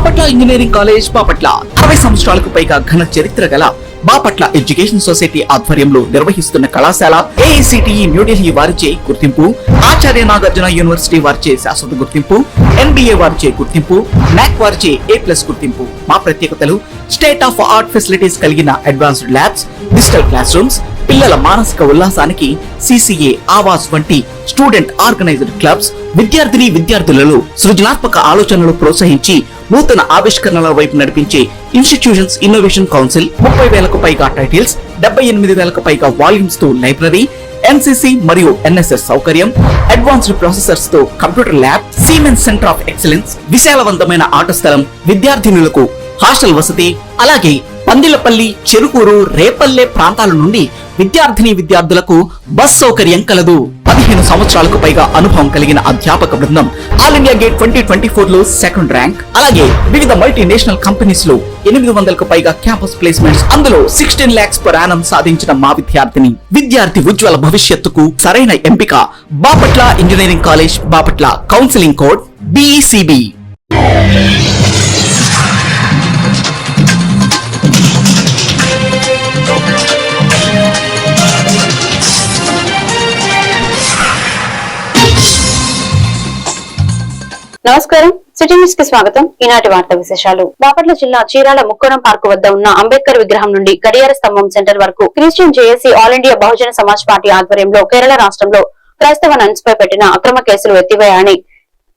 Bapatla engineering college Bapatla 60 సంవత్సరాలకు పైగా ఘన చరిత్ర గల బాపట్ల ఎడ్యుకేషన్ సొసైటీ ఆధ్వర్యంలో నిర్వహిస్తున్న కళాశాల AICTE న్యూఢిల్లీ వారిచే గుర్తింపు, ఆచార్య నాగార్జున యూనివర్సిటీ వారిచే శాశ్వత గుర్తింపు, NBA వారిచే గుర్తింపు, NAC వారిచే A+ గుర్తింపు. మా ప్రత్యేకతలు స్టేట్ ఆఫ్ ఆర్ట్ ఫెసిలిటీస్ కలిగిన advanced labs, digital class rooms, పిల్లల మానసిక ఉల్లాసానికి CCA, ఆవాస్ వంటి స్టూడెంట్ ఆర్గనైజ్డ్ క్లబ్స్, విద్యార్థులలో సృజనాత్మక ఆలోచనలు ప్రోత్సహించి నూతన ఆవిష్కరణల వైపు నడిపించే ఇన్స్టిట్యూషన్స్ ఇన్నోవేషన్ కౌన్సిల్, 30,000కు పైగా టైటిల్స్, 78,000కు పైగా వాల్యూమ్స్ తో లైబ్రరీ, NCC మరియు NSS సౌకర్యం, అడ్వాన్స్డ్ ప్రాసెసర్స్ తో computer lab, Siemens centre of excellence, విశాలవంతమైన ఆట స్థలం, విద్యార్థినులకు హాస్టల్ వసతి, అలాగే పందిలపల్లి, చెరుకూరు, రేపల్లె ప్రాంతాల నుండి విద్యార్థులకు బస్ సౌకర్యం కలదు. 15 సంవత్సరాలకు పైగా అనుభవం కలిగిన అధ్యాపక బృందం, ఆల్ ఇండియా గేట్ 2024 లో 2nd ర్యాంక్, అలాగే వివిధ మల్టీనేషనల్ కంపెనీస్ లో 800కు పైగా క్యాంపస్ ప్లేస్మెంట్స్, అందులో 16 lakhs per annum సాధించిన మా విద్యార్థి ఉజ్వల భవిష్యత్తుకు సరైన ఎంపిక Bapatla engineering college Bapatla. Counselling code BECB. నమస్కారం, సిటీ న్యూస్ కి స్వాగతం. ఈనాటి వార్తా విశేషాలు. బాపట్ల జిల్లా చీరాల ముక్కోణం పార్కు వద్ద ఉన్న అంబేద్కర్ విగ్రహం నుండి గడియార స్తంభం సెంటర్ వరకు Christian JAC all India Bahujan Samaj party ఆధ్వర్యంలో కేరళ రాష్ట్రంలో క్రైస్తవ నన్స్ పై పెట్టిన అక్రమ కేసులు ఎత్తివేయాలని,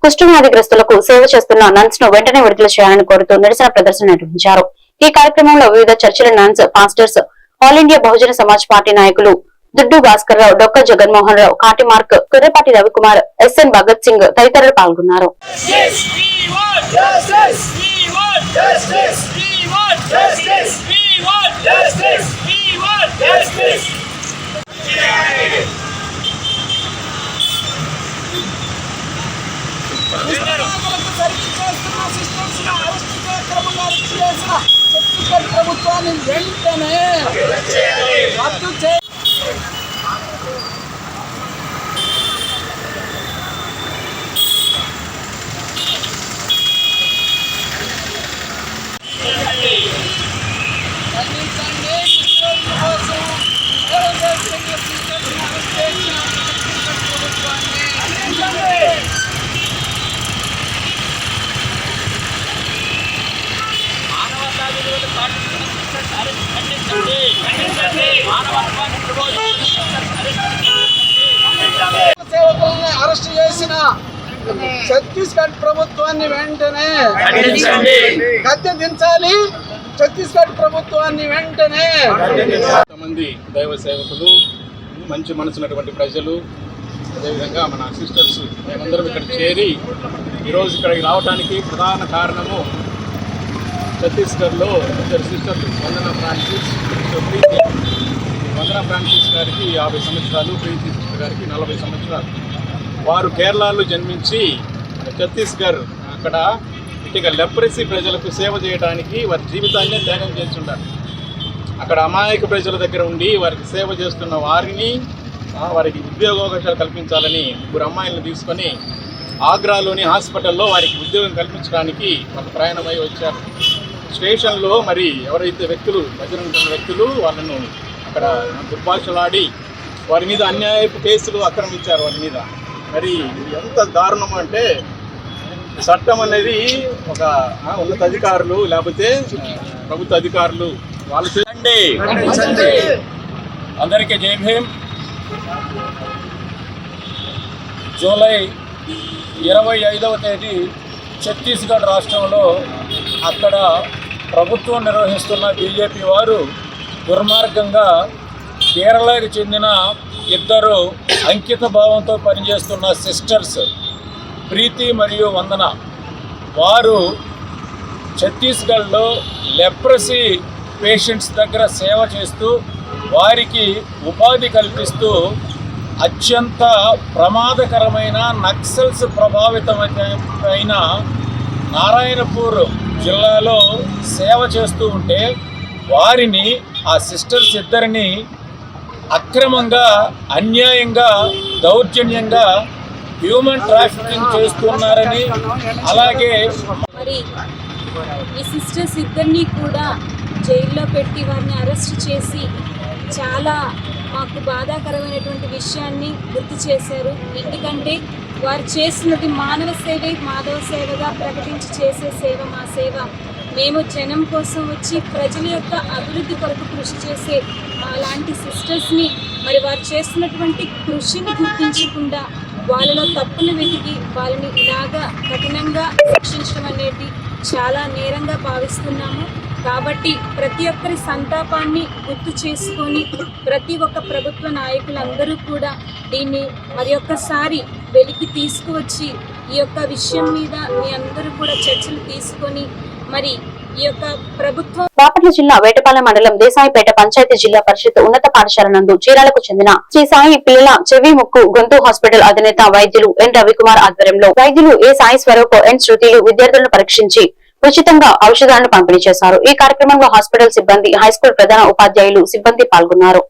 కుష్ఠవ్యాధిగ్రస్తులకు సేవ చేస్తున్న నన్స్ ను వెంటనే విడుదల చేయాలని కోరుతూ నిరసన ప్రదర్శన నిర్వహించారు. ఈ కార్యక్రమంలో వివిధ చర్చిల nuns, pastors, all India Bahujan Samaj party నాయకులు దుడ్డు భాస్కర్ రావు, డొక్క జగన్మోహన్ రావు, కాటి మార్క్, కుర్రపాటి రవికుమార్, SN భగత్ సింగ్ తదితరులు పాల్గొన్నారు. ప్రభుత్వాన్ని వెంటనే రద్దు చేయాలి. సేవకులను అరెస్ట్ చేసిన ఛత్తీస్గఢ్ ప్రభుత్వాన్ని వెంటనే గద్దె దించాలి. ఛత్తీస్గఢ్ ప్రభుత్వాన్ని వెంటనే. కొంతమంది దైవ సేవకులు, మంచి మనసున్నటువంటి ప్రజలు, అదేవిధంగా మన సిస్టర్స్ మేమందరం ఇక్కడ చేరి ఈరోజు ఇక్కడికి రావడానికి ప్రధాన కారణము ఛత్తీస్గఢ్లో ఇద్దరు సిస్టర్లు, వందన ఫ్రాన్సిస్ గారికి 50 సంవత్సరాలు, ప్రీతి సిస్టర్ గారికి 40 సంవత్సరాలు. వారు కేరళలో జన్మించి ఛత్తీస్గఢ్ అక్కడ ఇక లెప్రసీ ప్రజలకు సేవ చేయడానికి వారి జీవితాన్నే త్యాగం చేస్తుంటారు. అక్కడ అమాయక ప్రజల దగ్గర ఉండి వారికి సేవ చేస్తున్న వారికి ఉద్యోగావకాశాలు కల్పించాలని 3 అమ్మాయిలను తీసుకొని ఆగ్రాలోని హాస్పిటల్లో వారికి ఉద్యోగం కల్పించడానికి ఒక ప్రయాణమై వచ్చారు. స్టేషన్లో మరి ఎవరైతే బజరంగ వ్యక్తులు వాళ్ళను అక్కడ దుర్భాషలాడి వారి మీద అన్యాయపు కేసులు ఆక్రమించారు. వారి మీద మరి ఎంత దారుణం అంటే, చట్టం అనేది ఒక ఉన్నత అధికారులు లేకపోతే ప్రభుత్వ అధికారులు వాళ్ళు చేయండి. అందరికీ జై భీమ్. జూలై 25వ తేదీ ఛత్తీస్గఢ్ రాష్ట్రంలో అక్కడ ప్రభుత్వం నిర్వహిస్తున్న బీజేపీ వారు దుర్మార్గంగా కేరళకు చెందిన 2 అంకిత భావంతో పనిచేస్తున్న సిస్టర్స్ ప్రీతి మరియు వందన, వారు ఛత్తీస్గఢ్లో లెప్రసీ పేషెంట్స్ దగ్గర సేవ చేస్తూ వారికి ఉపాధి కల్పిస్తూ అత్యంత ప్రమాదకరమైన నక్సల్స్ ప్రభావితమైన నారాయణపూర్ జిల్లాలో సేవ చేస్తూ ఉంటే వారిని, ఆ సిస్టర్స్ ఇద్దరిని అక్రమంగా, అన్యాయంగా, దౌర్జన్యంగా హ్యూమన్ ట్రాఫికింగ్ చేస్తున్నారని, అలాగే మరి ఈ సిస్టర్స్ ఇద్దరినీ కూడా జైల్లో పెట్టి వారిని అరెస్ట్ చేసి చాలా మాకు బాధాకరమైనటువంటి విషయాన్ని గుర్తు చేశారు. ఎందుకంటే వారు చేస్తున్నది మానవ సేవే మాధవ సేవగా ప్రకటించి చేసే సేవ మా సేవ. మేము జనం కోసం వచ్చి ప్రజల యొక్క అభివృద్ధి కొరకు కృషి చేసే అలాంటి సిస్టర్స్ని మరి వారు చేస్తున్నటువంటి కృషిని గుర్తించకుండా వాళ్ళలో తప్పులు వెతికి వాళ్ళని ఇలాగా కఠినంగా శిక్షించడం అనేది చాలా నేరంగా భావిస్తున్నాము. కాబట్టి ప్రతి ఒక్కరి సంతాపాన్ని గుర్తు చేసుకొని ప్రతి ఒక్క ప్రభుత్వ నాయకులందరూ కూడా దీన్ని మరి ఒక్కసారి వెలికి తీసుకువచ్చి ఈ యొక్క విషయం మీద మీ అందరూ కూడా చర్చలు తీసుకొని మరి ఈ యొక్క ప్రభుత్వం. బాపట్ల జిల్లా వేటపాలెం మండలం దేశాయిపేట పంచాయతీ జిల్లా పరిషత్ ఉన్నత పాఠశాల నందు చీరాలకు చెందిన శ్రీ సాయి పిల్లల చెవి ముక్కు గొంతు హాస్పిటల్ అధినేత వైద్యులు ఎన్ రవికుమార్ ఆధ్వర్యంలో వైద్యులు ఏ సాయి స్వరూప్ ఎన్ శృతిలు విద్యార్థులను పరీక్షించి ఉచితంగా ఔషధాలను పంపిణీ చేశారు. ఈ కార్యక్రమంలో హాస్పిటల్ సిబ్బంది, హైస్కూల్ ప్రధాన ఉపాధ్యాయులు, సిబ్బంది పాల్గొన్నారు.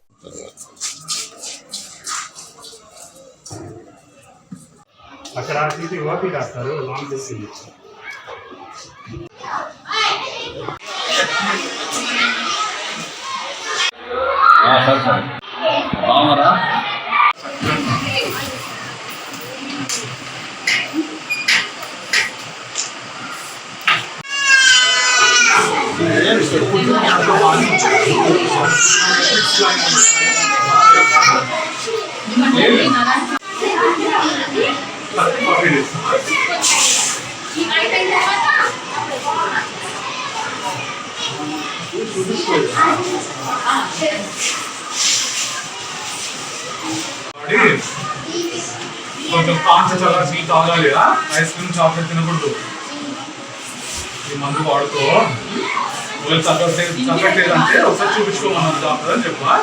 కొంచెం కాంచ చల్ల స్వీట్ తాగాలి, ఐస్ క్రీమ్ చాక్లెట్ తినకూడదు. ఈ మందు వాడుకో, తగ్గట్లేదంటే ఒకసారి చూపించుకోమన్నాను డాక్టర్ అని చెప్పా.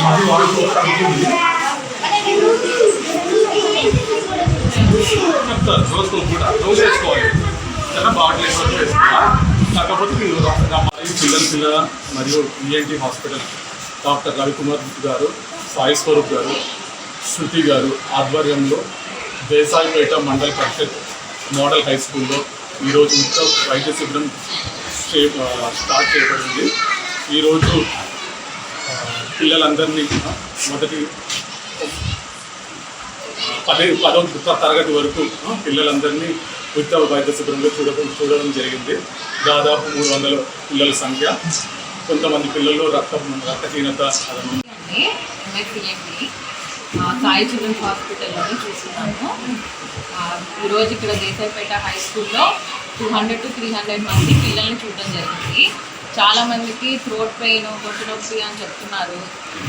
మందు వాడుకో తగ్గుతుంది చెప్తారు. రోజుకో కూడా రోజు వేసుకోవాలి, బాటిల్ వేసుకోవాలి. కాకపోతే మీరు పిల్లల మరియు ఈఎన్టీ హాస్పిటల్ డాక్టర్ రవికుమార్ గారు, సాయి స్వరూప్ గారు, శృతి గారు ఆధ్వర్యంలో దేశాయిపేట మండల పరిషత్ మోడల్ హై స్కూల్లో ఈరోజు ఉచిత వైద్య శిబిరం స్టార్ట్ చేయబడింది. ఈరోజు పిల్లలందరినీ మొదటి 10వ తరగతి వరకు పిల్లలందరినీ ఉచిత వైద్య శిబిరంలో చూడడం జరిగింది. దాదాపు 300 పిల్లల సంఖ్య. కొంతమంది పిల్లలు రక్తహీనత సాయి చిల్డ్రన్స్ హాస్పిటల్లోనే చూస్తున్నాము. ఈరోజు ఇక్కడ దేశాయిపేట హై స్కూల్లో 200 to 300 మంది పిల్లల్ని చూడడం జరిగింది. చాలామందికి థ్రోట్ పెయిన్, గొంతు నొప్పి అని చెప్తున్నారు.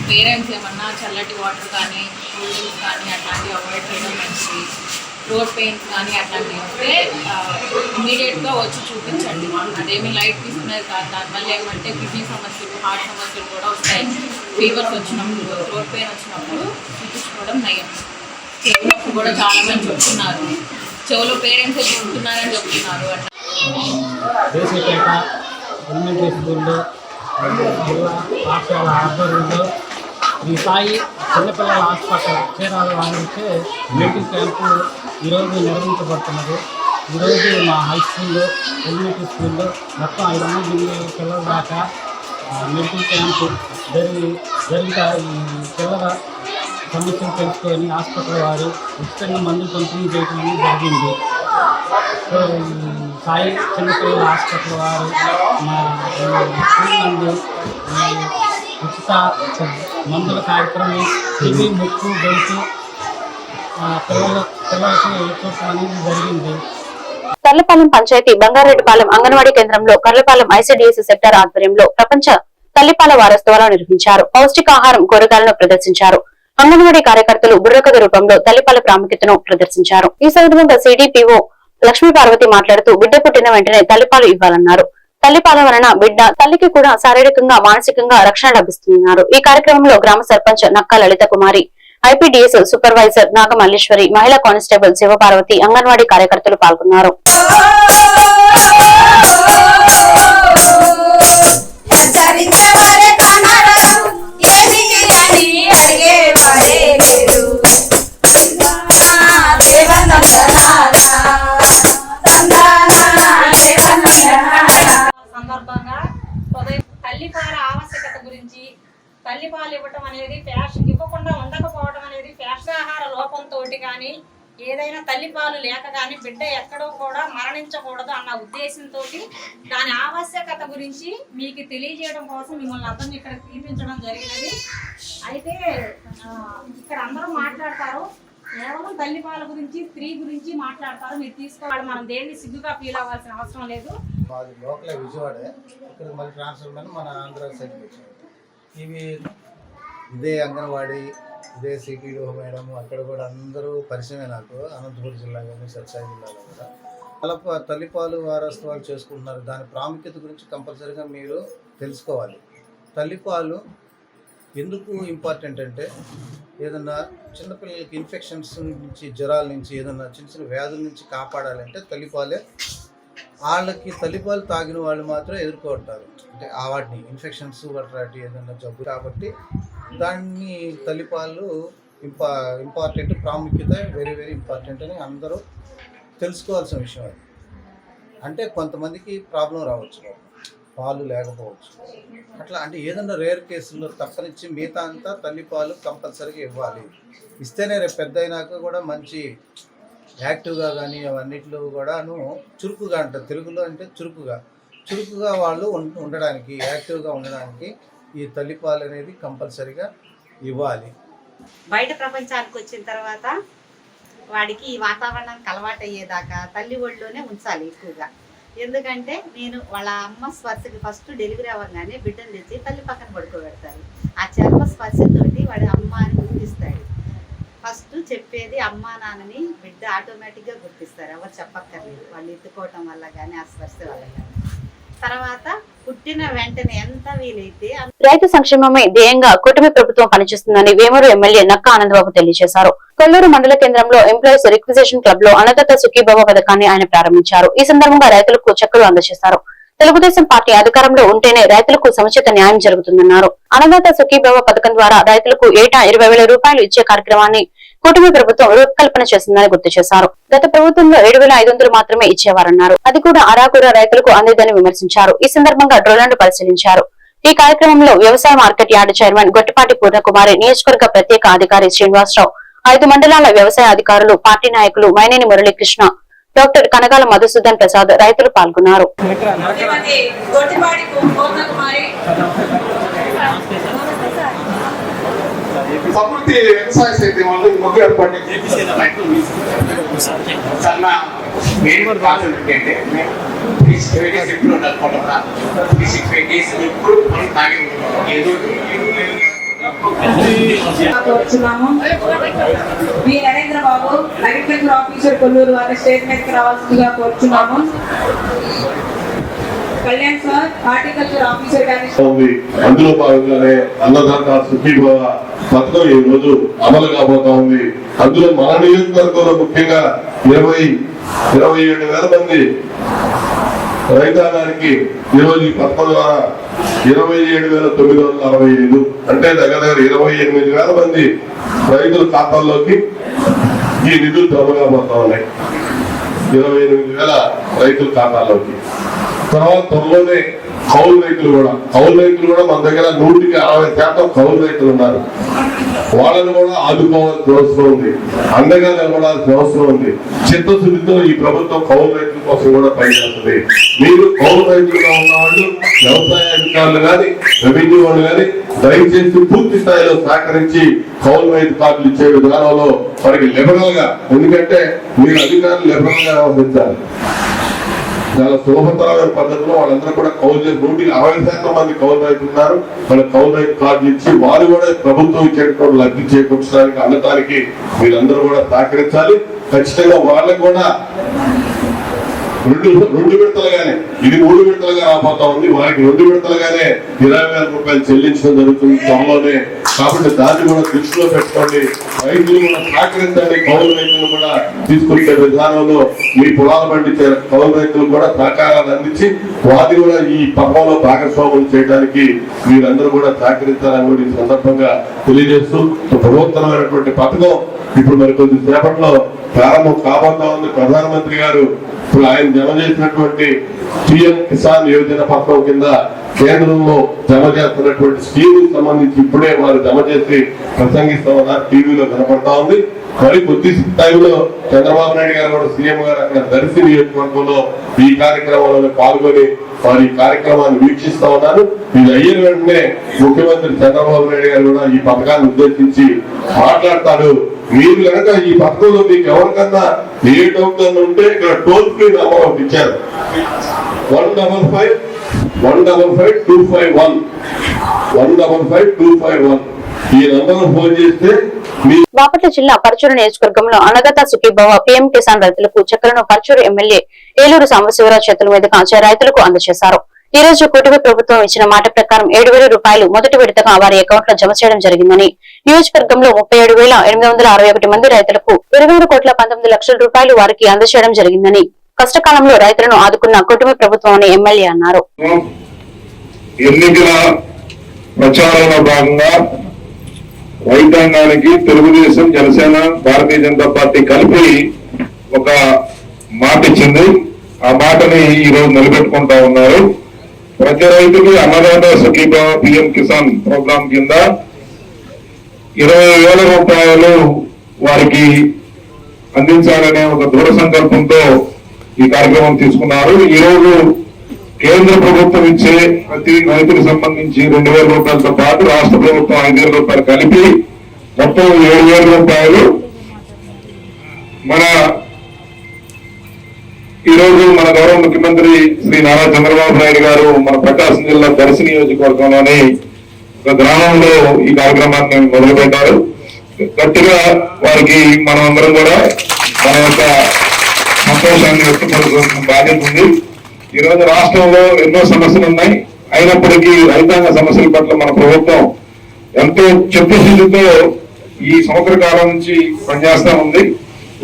పేరెంట్స్ ఏమన్నా చల్లటి వాటర్ కానీ, కూల్ డ్రింక్స్ కానీ అట్లాంటివి అవాయిడ్ చేయడం మంచిది. థ్రోట్ పెయిన్స్ కానీ అట్లాంటివి వస్తే ఇమీడియట్గా వచ్చి చూపించండి. అదేమీ లైట్ తీసుకునేది కాదు. దానివల్ల ఏమంటే కిడ్నీ సమస్యలు, హార్ట్ సమస్యలు కూడా వస్తాయి. ఫీవర్స్ వచ్చినప్పుడు, థ్రోట్ పెయిన్ వచ్చినప్పుడు చూపించుకోవడం నయం. చెవులో కూడా చాలామంది చెప్తున్నారు, చెవులో పేరెంట్స్ చెప్తున్నారని చెప్తున్నారు. దేశీపేట ఎలిమెంటరీ స్కూల్లో జిల్లా పాఠశాల ఆధ్వర్యంలో ఈ సాయి చిన్నపిల్లల హాస్పిటల్ చీరాల వారించే మెడికల్ క్యాంపు ఈరోజు నిర్వహించబడుతున్నది. ఈరోజు మా హై స్కూల్లో, ఎలిమెంటరీ స్కూల్లో మొత్తం 500 పిల్లల దాకా మెడికల్ క్యాంపు జరిగితే ఈ పిల్లల సమస్యలు తెలుసుకొని హాస్పిటల్ వారు ఉచితంగా మందులు పంపిణీ చేయడం జరిగింది. సో సాయి చిన్నపిల్లల హాస్పిటల్ వారు మా స్కూల్ నందు ఉచిత మందుల కార్యక్రమం చెవి, ముక్కు, గొంతు పిల్లలకి చూడటం అనేది జరిగింది. కర్లపాలెం పంచాయతీ బంగారెడ్డిపాలెం అంగన్వాడీ కేంద్రంలో కర్లపాలెం ఐసిడిఎస్ సెక్టర్ ఆధ్వర్యంలో ప్రపంచ తల్లిపాల వారోత్సవాలను నిర్వహించారు. పౌష్టికాహారం, కూరగాయలను ప్రదర్శించారు. అంగన్వాడీ కార్యకర్తలు బుర్రకథ రూపంలో తల్లిపాల ప్రాముఖ్యతను ప్రదర్శించారు. ఈ సందర్భంగా సిడిపిఓ లక్ష్మీ పార్వతి మాట్లాడుతూ బిడ్డ పుట్టిన వెంటనే తల్లిపాలు ఇవ్వాలన్నారు. తల్లిపాల వలన బిడ్డ తల్లికి కూడా శారీరకంగా, మానసికంగా రక్షణ లభిస్తున్నారు. ఈ కార్యక్రమంలో గ్రామ సర్పంచ్ నక్క లలిత కుమారి, ఐపీడీఎస్ సూపర్వైజర్ నాగమల్లేశ్వరి, మహిళా కానిస్టేబుల్ శివపార్వతి, అంగన్వాడీ కార్యకర్తలు పాల్గొన్నారు. చరిత్ర ఉండకపోవటం అనేది ఇవ్వకుండా ఉండకపోవడం అనేది పోషకాహార లోపంతో కానీ ఏదైనా తల్లిపాలు లేక కానీ బిడ్డ ఎక్కడో కూడా మరణించకూడదు అన్న ఉద్దేశంతో దాని ఆవశ్యకత గురించి మీకు తెలియజేయడం కోసం మిమ్మల్ని అందరినీ ఇక్కడ పిలిపించడం జరిగినది. అయితే ఇక్కడ అందరూ మాట్లాడతారు, కేవలం తల్లిపాల గురించి స్త్రీ గురించి మాట్లాడతారు. మీరు తీసుకోవాలి, మనం దేన్ని సిగ్గుగా ఫీల్ అవ్వాల్సిన అవసరం లేదు. మాది లోకలే విజయవాడే, ఇక్కడ మళ్ళీ ట్రాన్స్ఫర్ మీద మన ఆంధ్ర సైడ్కి వచ్చాము. ఇదే అంగన్వాడీ, ఇదే సిపిలో మేడం, అక్కడ కూడా అందరూ పరిచయమే నాకు. అనంతపురం జిల్లా కానీ సత్సాయి జిల్లాలో కూడా తల్లిపాలు వారోత్సవాలు చేసుకుంటున్నారు. దాని ప్రాముఖ్యత గురించి కంపల్సరీగా మీరు తెలుసుకోవాలి. తల్లిపాలు ఎందుకు ఇంపార్టెంట్ అంటే, ఏదన్నా చిన్నపిల్లలకి ఇన్ఫెక్షన్స్ నుంచి, జ్వరాల నుంచి, ఏదన్నా చిన్న చిన్న వ్యాధుల నుంచి కాపాడాలంటే తల్లిపాలే. వాళ్ళకి తల్లిపాలు తాగిన వాళ్ళు మాత్రం ఎదుర్కొంటారు, అంటే వాటిని ఇన్ఫెక్షన్స్ వాటి ఏదైనా జబ్బు. కాబట్టి దాన్ని తల్లిపాలు ఇంపార్టెంట్, ప్రాముఖ్యత వెరీ వెరీ ఇంపార్టెంట్ అని అందరూ తెలుసుకోవాల్సిన విషయం. అది అంటే కొంతమందికి ప్రాబ్లం రావచ్చు, పాలు లేకపోవచ్చు, అట్లా అంటే ఏదన్నా రేర్ కేసుల్లో తప్పనిచ్చి మిగతా అంతా తల్లిపాలు కంపల్సరీగా ఇవ్వాలి. ఇస్తేనే రేపు పెద్ద అయినాక కూడా మంచి యాక్టివ్గా కానీ అవన్నిట్లో కూడాను చురుకుగా అంటారు తెలుగులో, అంటే చురుకుగా వాళ్ళు ఉండడానికి, యాక్టివ్గా ఉండడానికి ఈ తల్లిపాలు అనేది కంపల్సరీగా ఇవ్వాలి. బయట ప్రపంచానికి వచ్చిన తర్వాత వాడికి ఈ వాతావరణానికి అలవాటు అయ్యేదాకా తల్లి ఒళ్ళోనే ఉంచాలి ఎక్కువగా. ఎందుకంటే నేను వాళ్ళ అమ్మ స్పర్శకి ఫస్ట్ డెలివరీ అవ్వగానే బిడ్డను తెచ్చి తల్లి పక్కన పడుకోబెడతారు. ఆ చర్మ స్పర్శతోటి వాడి అమ్మ అని గుర్తిస్తాడు. ఫస్ట్ చెప్పేది అమ్మా నాన్నని బిడ్డ ఆటోమేటిక్గా గుర్తిస్తారు, ఎవరు చెప్పక్కర్లేదు. వాళ్ళు ఎత్తుకోవటం వల్ల కానీ ఆ స్పర్శ వల్ల కానీ. తర్వాత పుట్టిన వెంటనే ఎంత వీలైతే రైతు సంక్షేమమే ధ్యేయంగా కూటమి ప్రభుత్వం పనిచేస్తుందని వేమూరు ఎమ్మెల్యే నక్కా ఆనందబాబు తెలియజేశారు. కొల్లూరు మండల కేంద్రంలో ఎంప్లాయీస్ రిక్విజిషన్ క్లబ్ లో అన్నదాత సుఖీభవ పథకాన్ని ఆయన ప్రారంభించారు. ఈ సందర్భంగా రైతులకు చెక్కులు అందజేశారు. తెలుగుదేశం పార్టీ అధికారంలో ఉంటేనే రైతులకు సముచిత న్యాయం జరుగుతుందన్నారు. అన్నదాత సుఖీభవ పథకం ద్వారా రైతులకు ఏటా 20,000 రూపాయలు ఇచ్చే కార్యక్రమాన్ని కూటమి ప్రభుత్వం రూపకల్పన చేసిందని గుర్తు చేశారు. గత ప్రభుత్వంలో 7,500 మాత్రమే ఇచ్చేవారన్నారు. అది కూడా అరాకుర రైతులకు అందేదని విమర్శించారు. ఈ సందర్భంగా డ్రోన్లను పరిశీలించారు. ఈ కార్యక్రమంలో వ్యవసాయ market yard chairman Gottipati Purnakumari, నియోజకవర్గ ప్రత్యేక అధికారి శ్రీనివాసరావు, 5 మండలాల వ్యవసాయ అధికారులు, పార్టీ నాయకులు మైనేని మురళీకృష్ణ, డాక్టర్ కనగాల మధుసూదన్ ప్రసాద్ రైతులు పాల్గొన్నారు. సమృద్ధి వ్యవసాయ సేద్యం వాళ్ళు మొగ్గు ఏర్పడి మీ నరేంద్ర బాబు అగ్రికల్చర్ ఆఫీసర్ కొల్లూరు వారి స్టేట్మెంట్ రావాల్సిందిగా కోరుచున్నాము. కళ్యాణ్ సార్ హార్టికల్చర్ ఆఫీసర్ గారి అందులో భాగంగానే అన్నదాత సుఖీభవ పథకం ఈ రోజు అమలు కాబోతా ఉంది. అందులో మన నియోజకవర్గంలో ముఖ్యంగా 27,000 మంది రైతాంగానికి ఈరోజు ఈ పథకం ద్వారా 27,965 అంటే దగ్గర 28,000 మంది రైతుల ఖాతాల్లోకి ఈ నిధులు జమ కాబోతా ఉన్నాయి. 28,000 రైతుల ఖాతాల్లోకి. తర్వాత త్వరలోనే కౌలు రైతులు కూడా మన దగ్గర 160% కౌలు రైతులు ఉన్నారు. వాళ్ళని కూడా ఆదుకోవాల్సిన అవసరం ఉంది, అండగా నిలబడాల్సిన అవసరం ఉంది. చిత్తశుద్ధితో ఈ ప్రభుత్వం కౌలు రైతుల కోసం కూడా పనిచేస్తుంది. మీరు కౌలు రైతులుగా ఉన్నవాళ్ళు, వ్యవసాయ అధికారులు కానీ, రెవెన్యూ వాళ్ళు కానీ దయచేసి పూర్తి స్థాయిలో సహకరించి కౌలు రైతు కార్డులు ఇచ్చే విధానంలో వారికి లిబరల్ గా, ఎందుకంటే మీరు అధికారులు లిబరల్ గా వ్యవహరించాలి. చాలా సులభతరమైన పద్ధతిలో వాళ్ళందరూ కూడా కౌలు చేసి 160% మంది కౌలు రైతులు ఉన్నారు. వాళ్ళ కౌలు రైతు కార్డు ఇచ్చి వారు కూడా ప్రభుత్వం ఇచ్చేటువంటి లబ్ధి చేకూర్చడానికి, అందటానికి మీరందరూ కూడా సహకరించాలి. ఖచ్చితంగా వాళ్ళకు కూడా రెండు విడతలుగానే, ఇది 3 విడతలుగా రాబోతా ఉంది. వారికి 2 విడతలుగానే 20,000 రూపాయలు చెల్లించడం జరుగుతుంది త్వరలోనే. కాబట్టి దాన్ని కూడా దృష్టిలో పెట్టుకోండి. రైతులు కూడా సహకరించండి. కౌలు రైతులు కూడా తీసుకొచ్చే విధానంలో మీ పొలాలు పండించే కౌలు రైతులు కూడా సహకారాలు అందించి వారి కూడా ఈ పథకంలో భాగస్వాములు చేయడానికి మీరందరూ కూడా సహకరించాలని కూడా ఈ సందర్భంగా తెలియజేస్తూ, బృహత్తరమైనటువంటి పథకం ఇప్పుడు మరి కొద్ది సేపట్లో ప్రారంభం కాబోతా ఉంది. ప్రధానమంత్రి గారు ఇప్పుడు ఆయన జమ చేసినటువంటి పిఎం కిసాన్ యోజన పథకం కింద కేంద్రంలో జమ చేస్తున్నటువంటి స్కీమ్ సంబంధించి ఇప్పుడే వారు జమ చేసి ప్రసంగిస్తామన్నారు, టీవీలో కనపడతా ఉంది. మరి కొద్ది స్థాయిలో చంద్రబాబు నాయుడు గారు కూడా సీఎం గారు అక్కడ దర్శి నియోజకవర్గంలో ఈ కార్యక్రమంలో పాల్గొని వారి కార్యక్రమాన్ని వీక్షిస్తా ఉన్నారు. ఇది అయిన వెంటనే ముఖ్యమంత్రి చంద్రబాబు నాయుడు గారు కూడా ఈ పథకాన్ని ఉద్దేశించి మాట్లాడతాడు. మీరు కనుక ఈ పథకంలో మీకు ఎవరికన్నా ఏ డౌట్ ఉంటే ఇక్కడ టోల్ ఫ్రీ నెంబర్ ఒకటి ఇచ్చారు, 155-155-251 155-251. ఈ నంబర్ ఫోన్ చేస్తే బాపట్ల జిల్లా పరచూరు నియోజకవర్గంలో అన్నదాత సుఖీభవ పీఎం కిసాన్ రైతులకు చెక్కులను పరచూరు ఎమ్మెల్యే ఏలూరు సాంబశివరావు చేతుల మీదుగా రైతులకు అందజేశారు. ఈ రోజు కూటమి ప్రభుత్వం ఇచ్చిన మాట ప్రకారం 7,000 రూపాయలు మొదటి విడతగా వారి అకౌంట్ లో జమ చేయడం జరిగిందని, నియోజకవర్గంలో 37,861 మంది రైతులకు 26,19 లక్షల రూపాయలు వారికి అందజేయడం జరిగిందని, కష్టకాలంలో రైతులను ఆదుకున్న కూటమి ప్రభుత్వం అని ఎమ్మెల్యే అన్నారు. ఎన్నికల ప్రచారంలో భాగంగా రైతాంగానికి తెలుగుదేశం, జనసేన, భారతీయ జనతా పార్టీ కలిపి ఒక మాట ఇచ్చింది. ఆ మాటని ఈ రోజు నిలబెట్టుకుంటా ఉన్నారు. ప్రతి రైతుకి అన్నదాత సుఖీభవ పీఎం కిసాన్ ప్రోగ్రాం కింద 20,000 రూపాయలు వారికి అందించాలనే ఒక దృఢ సంకల్పంతో ఈ కార్యక్రమం తీసుకున్నారు. ఈ రోజు కేంద్ర ప్రభుత్వం ఇచ్చే ప్రతి రైతుకు సంబంధించి 2,000 రూపాయలతో పాటు రాష్ట్ర ప్రభుత్వం 5,000 రూపాయలు కలిపి మొత్తం 7,000 రూపాయలు ఈ రోజు మన గౌరవ ముఖ్యమంత్రి శ్రీ నారా చంద్రబాబు నాయుడు గారు మన ప్రకాశం జిల్లా దర్శి నియోజకవర్గంలోని ఒక గ్రామంలో ఈ కార్యక్రమాన్ని మొదలుపెట్టారు. గట్టిగా వారికి మనం అందరం కూడా మన యొక్క సంతోషాన్ని వ్యక్తపరుచుకున్న బాధ్యత ఉంది. ఈ రోజు రాష్ట్రంలో ఎన్నో సమస్యలు ఉన్నాయి. అయినప్పటికీ రైతాంగ సమస్యల పట్ల మన ప్రభుత్వం ఎంతో చిత్తశుద్ధితో ఈ సంవత్సర కాలం నుంచి పనిచేస్తా ఉంది.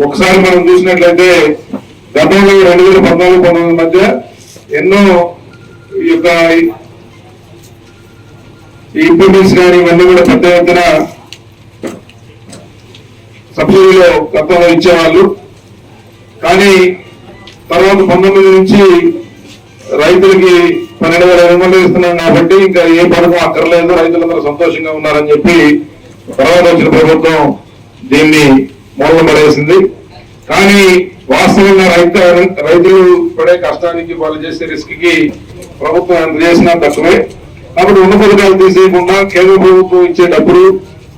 ఒకసారి మనం చూసినట్లయితే గతంలో 2014-19 మధ్య ఎన్నో ఈ యొక్క ఇంప్లిమెంట్స్ కానీ ఇవన్నీ కూడా పెద్ద ఎత్తున సబ్సిడీలో గతంలో ఇచ్చేవాళ్ళు. కానీ తర్వాత 19 నుంచి రైతులకి 12,500 ఇస్తున్నాం కాబట్టి ఇంకా ఏ పథకం అక్కర్లేదు, రైతులందరూ సంతోషంగా ఉన్నారని చెప్పి తర్వాత వచ్చిన ప్రభుత్వం దీన్ని మూలన పడేసింది. కానీ వాస్తవంగా రైతులు పడే కష్టానికి, వాళ్ళు చేసే రిస్క్ కి ప్రభుత్వం ఎంత చేసినా తక్కువే. కాబట్టి ఉన్న పథకాలు తీసేయకుండా కేంద్ర ప్రభుత్వం ఇచ్చే డబ్బులు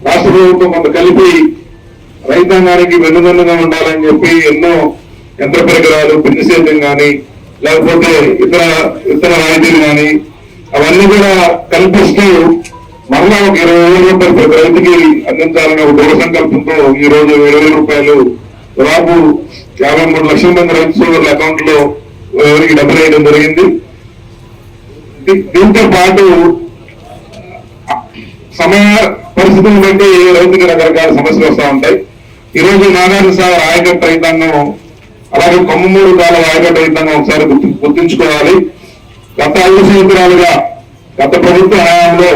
రాష్ట్ర ప్రభుత్వం కొంత కలిపి రైతాంగానికి వెన్నుదన్నుగా ఉండాలని చెప్పి ఎన్నో యంత్ర పరికరాలు, పిండి సేద్యం కానీ లేకపోతే ఇతర రాయితీలు కానీ అవన్నీ కూడా కల్పిస్తూ మరలా ఒక 20,000 రూపాయలు ప్రతి రైతుకి అందించాలనే ఒక దృఢ సంకల్పంతో ఈ రోజు 7,000 రూపాయలు దాదాపు 53 లక్షల మంది రైతు సోదరుల అకౌంట్ లో ఎవరికి డబ్బులు వేయడం జరిగింది. దీంతో పాటు సమయ పరిస్థితులను బట్టి రైతుకి రకరకాల సమస్యలు వస్తూ ఉంటాయి. ఈ రోజు నాగార్జున సాగర్ ఆయకట్టు రైతాంగం, అలాగే కొమ్మూరు కాలం ఆయకట్టు రైతాంగం ఒకసారి గుర్తుంచుకోవాలి. గత 5 సంవత్సరాలుగా గత ప్రభుత్వ హయాంలో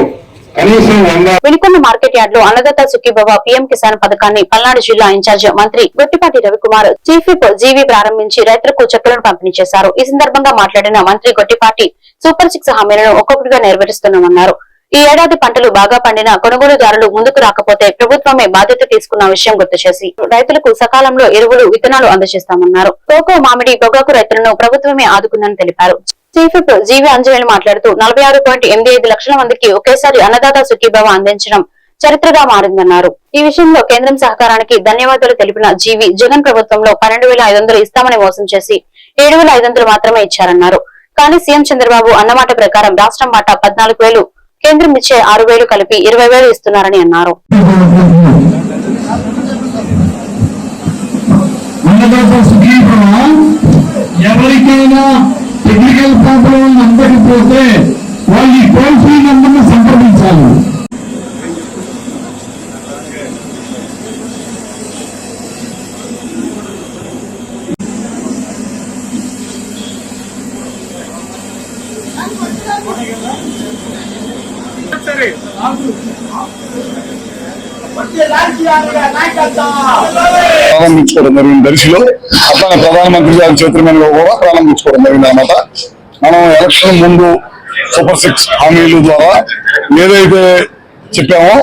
వినుకొండ మార్కెట్ యార్డ్ లో అన్నదాత సుఖీభవ పీఎం కిసాన్ పథకాన్ని పల్నాడు జిల్లా ఇన్ఛార్జ్ మంత్రి గొట్టిపాటి రవికుమార్ చీఫ్ విప్ జీవి ప్రారంభించి రైతులకు చెక్కులను పంపిణీ చేశారు. ఈ సందర్భంగా మాట్లాడిన మంత్రి గొట్టిపాటి సూపర్ 6 హామీలను ఒక్కొక్కటిగా నెరవేరుస్తున్నామన్నారు. ఈ ఏడాది పంటలు బాగా పండిన కొనుగోలుదారులు ముందుకు రాకపోతే ప్రభుత్వమే బాధ్యత తీసుకున్న విషయం గుర్తు చేసి రైతులకు సకాలంలో ఎరువులు, విత్తనాలు అందజేస్తామన్నారు. కోకో, మామిడి, పొగాకు రైతులను ప్రభుత్వమే ఆదుకుందని తెలిపారు. చీఫ్ విప్ జీవి అంజనేయులు మాట్లాడుతూ 46.85 లక్షల మందికి ఒకేసారి అన్నదాత సుఖీభవ అందించడం చరిత్రగా మారిందన్నారు. ఈ విషయంలో కేంద్రం సహకారానికి ధన్యవాదాలు తెలిపిన జీవి జగన్ ప్రభుత్వంలో 12,500 ఇస్తామని మోసం చేసి 7,500 మాత్రమే ఇచ్చారన్నారు. కానీ సీఎం చంద్రబాబు అన్నమాట ప్రకారం రాష్ట్రం మాట 14,000, కేంద్రం ఇచ్చే 6,000 కలిపి 20,000 ఇస్తున్నారని అన్నారు. ఎవరికైనా టెక్నికల్ ప్రాబ్లం అందకపోతే వాళ్ళు ఈ టోల్ ఫ్రీ నంబర్ను సంప్రదించాలి. ప్రారంభించుకోవడం జరిగింది. దర్శిలో అట్లానే ప్రధానమంత్రి గారి చేతుల మీద కూడా ప్రారంభించుకోవడం జరిగింది అన్నమాట. మనం ఎలక్షన్ ముందు సూపర్ 6 హామీల ద్వారా ఏదైతే చెప్పామో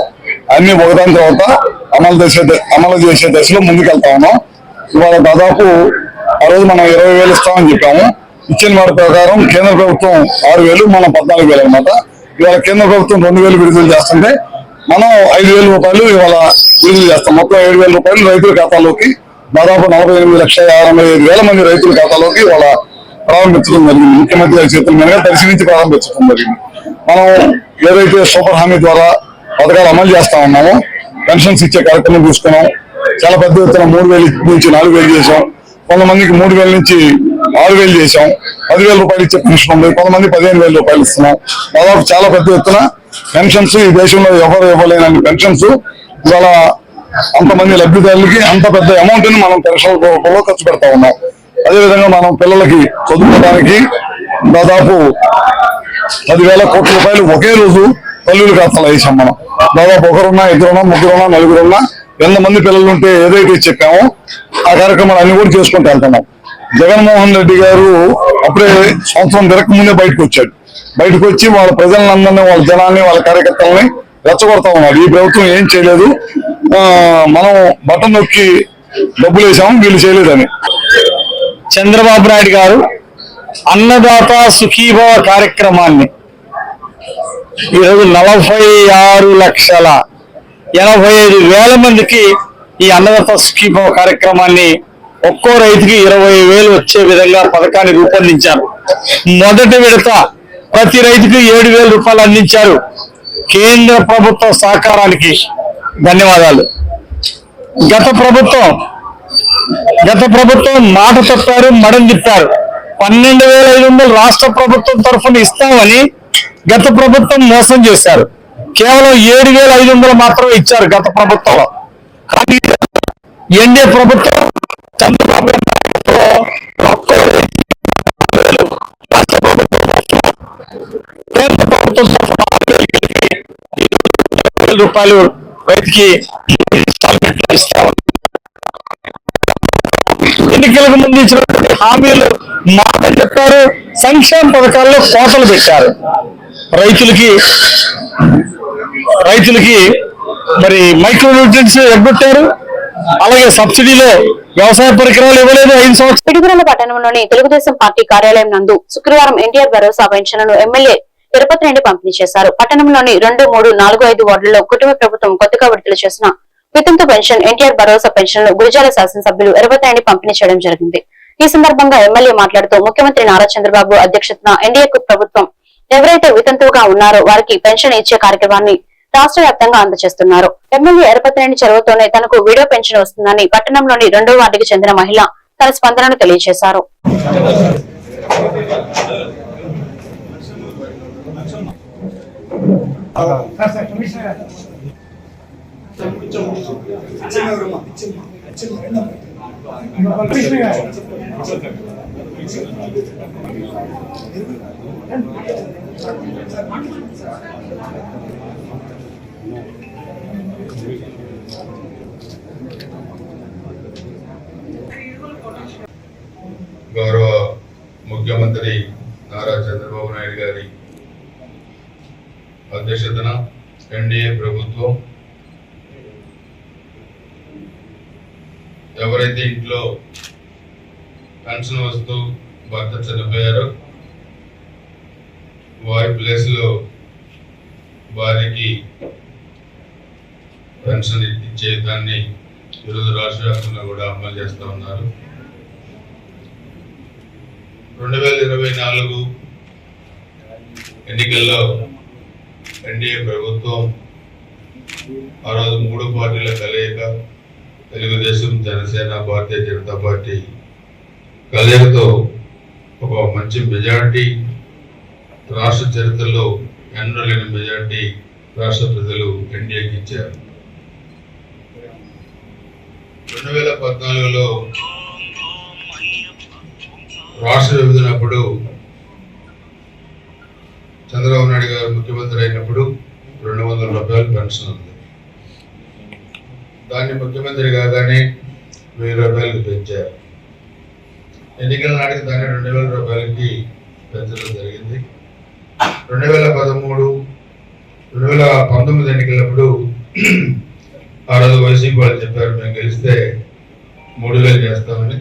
అన్ని ఒకదాని తర్వాత అమలు చేసే దశలో ముందుకెళ్తా ఉన్నాం. ఇవాళ దాదాపు ఆ రోజు మనం 20,000 ఇస్తామని చెప్పాము. ఇచ్చిన మాట ప్రకారం కేంద్ర ప్రభుత్వం 6,000, మనం 14,000 అనమాట. ఇవాళ కేంద్ర ప్రభుత్వం 2,000 విడుదల చేస్తుంటే మనం 5,000 రూపాయలు ఇవాళ విడుదల చేస్తాం. మొత్తం 7,000 రూపాయలు రైతుల ఖాతాలోకి దాదాపు 48,65,000 మంది రైతుల ఖాతాలోకి ఇవాళ ప్రారంభించడం జరిగింది. ముఖ్యమంత్రి గారి చేతుల మీదుగా పరిశీలించి ప్రారంభించడం జరిగింది. మనం ఏదైతే సూపర్ హామీ ద్వారా పథకాలు అమలు చేస్తా ఉన్నామో పెన్షన్స్ ఇచ్చే కార్యక్రమం తీసుకున్నాం. చాలా పెద్ద ఎత్తున 3,000 నుంచి 4,000 చేసాం. కొంతమందికి 3,000 నుంచి 6,000 చేసాం. 10,000 రూపాయలు ఇచ్చే పెన్షన్ ఉంది. కొంతమంది 15,000 రూపాయలు ఇస్తున్నాం. దాదాపు చాలా పెద్ద ఎత్తున పెన్షన్స్ ఈ దేశంలో ఎవరు ఇవ్వలేని పెన్షన్స్ ఇవాళ అంతమంది లబ్ధిదారులకి అంత పెద్ద అమౌంట్ ని మనం పెన్షన్ రూపంలో ఖర్చు పెడతా ఉన్నాం. అదేవిధంగా మనం పిల్లలకి చదువుకోవడానికి దాదాపు 10,000 కోట్ల రూపాయలు ఒకే రోజు తల్లుల ఖాతాలో వేసాం. మనం దాదాపు 1 2 3 4 ఎంతమంది పిల్లలు ఉంటే ఏదైతే చెప్పామో ఆ కార్యక్రమాలు అన్ని కూడా చేసుకుంటూ వెళ్తున్నాం. జగన్మోహన్ రెడ్డి గారు అప్పుడే సంవత్సరం తిరగక ముందే బయటకు వచ్చాడు. బయటకు వచ్చి వాళ్ళ ప్రజలందరినీ, వాళ్ళ జనాన్ని, వాళ్ళ కార్యకర్తలని రెచ్చగొడతా ఉన్నారు. ఈ ప్రభుత్వం ఏం చేయలేదు, మనం బటన్ నొక్కి డబ్బులు వేసాము, వీళ్ళు చేయలేదని. చంద్రబాబు నాయుడు గారు అన్నదాత సుఖీభవ కార్యక్రమాన్ని ఈరోజు 46,85,000 మందికి ఈ అన్నదాత సుఖీభవ కార్యక్రమాన్ని ఒక్కో రైతుకి 20,000 వచ్చే విధంగా పథకాన్ని రూపొందించారు. మొదటి విడత ప్రతి రైతుకి 7,000 రూపాయలు అందించారు. కేంద్ర ప్రభుత్వ సహకారానికి ధన్యవాదాలు. గత ప్రభుత్వం మాట తప్పారు, మడం తిప్పారు. 12,500 రాష్ట్ర ప్రభుత్వం తరఫున ఇస్తామని గత ప్రభుత్వం మోసం చేశారు. కేవలం 7,500 మాత్రమే ఇచ్చారు గత ప్రభుత్వంలో. కానీ ఎన్డీఏ ప్రభుత్వం చంద్రబాబు కేంద్ర ప్రభుత్వం రూపాయలు రైతుకి ఇస్తాం. ఎన్నికలకు ముందు ఇచ్చినటువంటి హామీలు మాట చెప్పారు, సంక్షేమ పథకాల్లో కోతలు పెట్టారు. రైతులకి మరి మైక్రో న్యూట్రియన్స్ ఎగ్గొట్టారు. అలాగే సబ్సిడీలో వ్యవసాయ పరికరాలు ఇవ్వలేదు. 5 సంవత్సరాలు. పిడుగురాళ్ల పట్టణంలోని తెలుగుదేశం పార్టీ కార్యాలయం నందు శుక్రవారం ఎన్టీఆర్ భరోసా పెన్షన్లను ఎమ్మెల్యే తిరుపతి రెడ్డి పంపిణీ చేశారు. పట్టణంలోని 2, 3, 4, 5 వార్డుల్లో కుటుంబ ప్రభుత్వం కొత్తగా విడుదల చేసిన వితంతు పెన్షన్, ఎన్టీఆర్ భరోసా పెన్షన్లు గురిజాల శాసనసభ్యులు తిరుపతి రెడ్డి పంపిణీ చేయడం జరిగింది. ఈ సందర్భంగా ఎమ్మెల్యే మాట్లాడుతూ ముఖ్యమంత్రి నారా చంద్రబాబు అధ్యక్షతన ఎన్డీఏ ప్రభుత్వం ఎవరైతే వితంతువుగా ఉన్నారో వారికి పెన్షన్ ఇచ్చే కార్యక్రమాన్ని రాష్ట్ర వ్యాప్తంగా అందజేస్తున్నారు. ఎమ్మెల్యే ఎరపతినేని చొరవతోనే తనకు వీడియో పెన్షన్ వస్తుందని పట్టణంలోని 2వ వార్డుకి చెందిన మహిళ తన స్పందనను తెలియజేశారు. గౌరవ ముఖ్యమంత్రి నారా చంద్రబాబు నాయుడు గారి అధ్యక్షతన ఎన్డీఏ ప్రభుత్వం ఎవరైతే ఇంట్లో పెన్షన్ వస్తూ భర్త చనిపోయారో వారి ప్లేస్లో వారికి పెన్షన్ ఇచ్చే దాన్ని ఈరోజు రాష్ట్ర వ్యాప్తంగా కూడా అమలు చేస్తూ ఉన్నారు. 2024 ఎన్నికల్లో ఎన్డీఏ ప్రభుత్వం ఆ రోజు 3 పార్టీల కలయిక, తెలుగుదేశం, జనసేన, భారతీయ జనతా పార్టీ కలయికతో ఒక మంచి మెజారిటీ, రాష్ట్ర చరిత్రలో ఎన్నడూ లేని మెజారిటీ రాష్ట్ర ప్రజలు ఎన్డీఏకి ఇచ్చారు. 2014లో రాష్ట్ర విభజనప్పుడు చంద్రబాబు నాయుడు గారు ముఖ్యమంత్రి అయినప్పుడు 200 రూపాయలు పెన్షన్ ఉంది. దాన్ని ముఖ్యమంత్రి కాగానే 1000 రూపాయలకు పెంచారు. ఎన్నికల నాటికి దాన్ని 2,000 రూపాయలకి పెంచడం జరిగింది. 2013, 2019 ఎన్నికలప్పుడు ఆ రోజు వైసీపీ వాళ్ళు చెప్పారు మేము గెలిస్తే 3000 చేస్తామని.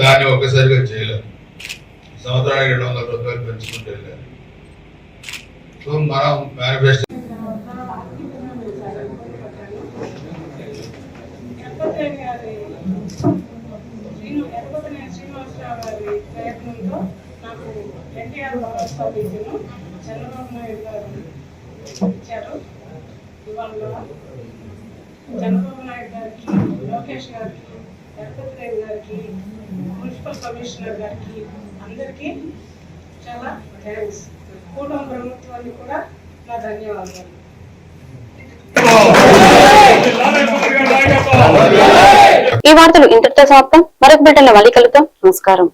దాన్ని ఒక్కసారిగా చేయలేదు. సంవత్సరానికి 200 రూపాయలు పెంచుకుంటూ వెళ్ళారు. సో మనం మేనిఫెస్టో శ్రీనివాసరావు గారి ప్రయత్నంతో నాకు ఎన్టీఆర్ భరోసా పింఛను చంద్రబాబు నాయుడు గారు ఇచ్చారు. ఇవాళ చంద్రబాబు నాయుడు గారికి, లోకేష్ గారికి, ఎర్పతిరేవి గారికి, మున్సిపల్ కమిషనర్ గారికి అందరికీ చాలా థ్యాంక్స్. కూటమి ప్రభుత్వానికి కూడా నా ధన్యవాదాలు. ఈ వార్తలు ఇంతటితో సమాప్తం. మరొక బిడ్డలో మళ్ళీ కలుద్దాం. నమస్కారం.